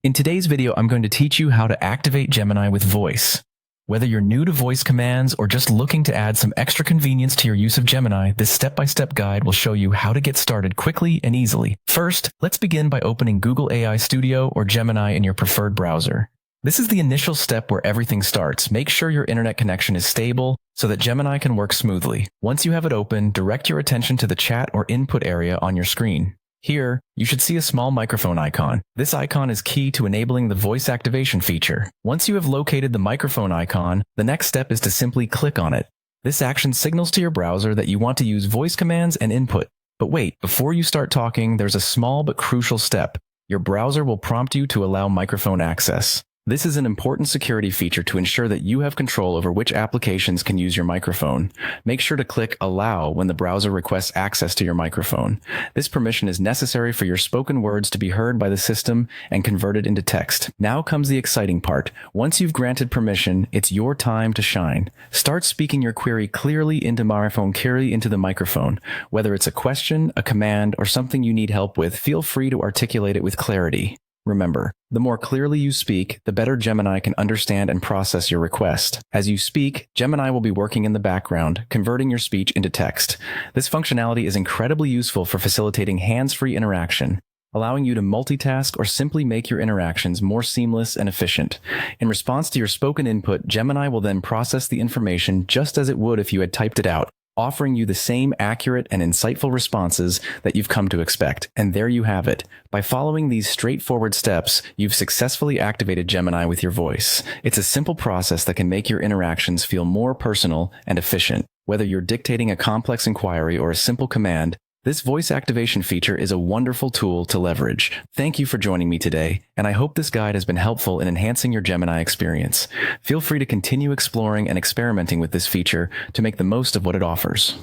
In today's video, I'm going to teach you how to activate Gemini with voice. Whether you're new to voice commands or just looking to add some extra convenience to your use of Gemini, this step-by-step guide will show you how to get started quickly and easily. First, let's begin by opening Google AI Studio or Gemini in your preferred browser. This is the initial step where everything starts. Make sure your internet connection is stable so that Gemini can work smoothly. Once you have it open, direct your attention to the chat or input area on your screen. Here, you should see a small microphone icon. This icon is key to enabling the voice activation feature. Once you have located the microphone icon, the next step is to simply click on it. This action signals to your browser that you want to use voice commands and input. But wait, before you start talking, there's a small but crucial step. Your browser will prompt you to allow microphone access. This is an important security feature to ensure that you have control over which applications can use your microphone. Make sure to click Allow when the browser requests access to your microphone. This permission is necessary for your spoken words to be heard by the system and converted into text. Now comes the exciting part. Once you've granted permission, it's your time to shine. Start speaking your query clearly into the microphone. Whether it's a question, a command, or something you need help with, feel free to articulate it with clarity. Remember, the more clearly you speak, the better Gemini can understand and process your request. As you speak, Gemini will be working in the background, converting your speech into text. This functionality is incredibly useful for facilitating hands-free interaction, allowing you to multitask or simply make your interactions more seamless and efficient. In response to your spoken input, Gemini will then process the information just as it would if you had typed it out, offering you the same accurate and insightful responses that you've come to expect. And there you have it. By following these straightforward steps, you've successfully activated Gemini with your voice. It's a simple process that can make your interactions feel more personal and efficient. Whether you're dictating a complex inquiry or a simple command, this voice activation feature is a wonderful tool to leverage. Thank you for joining me today, and I hope this guide has been helpful in enhancing your Gemini experience. Feel free to continue exploring and experimenting with this feature to make the most of what it offers.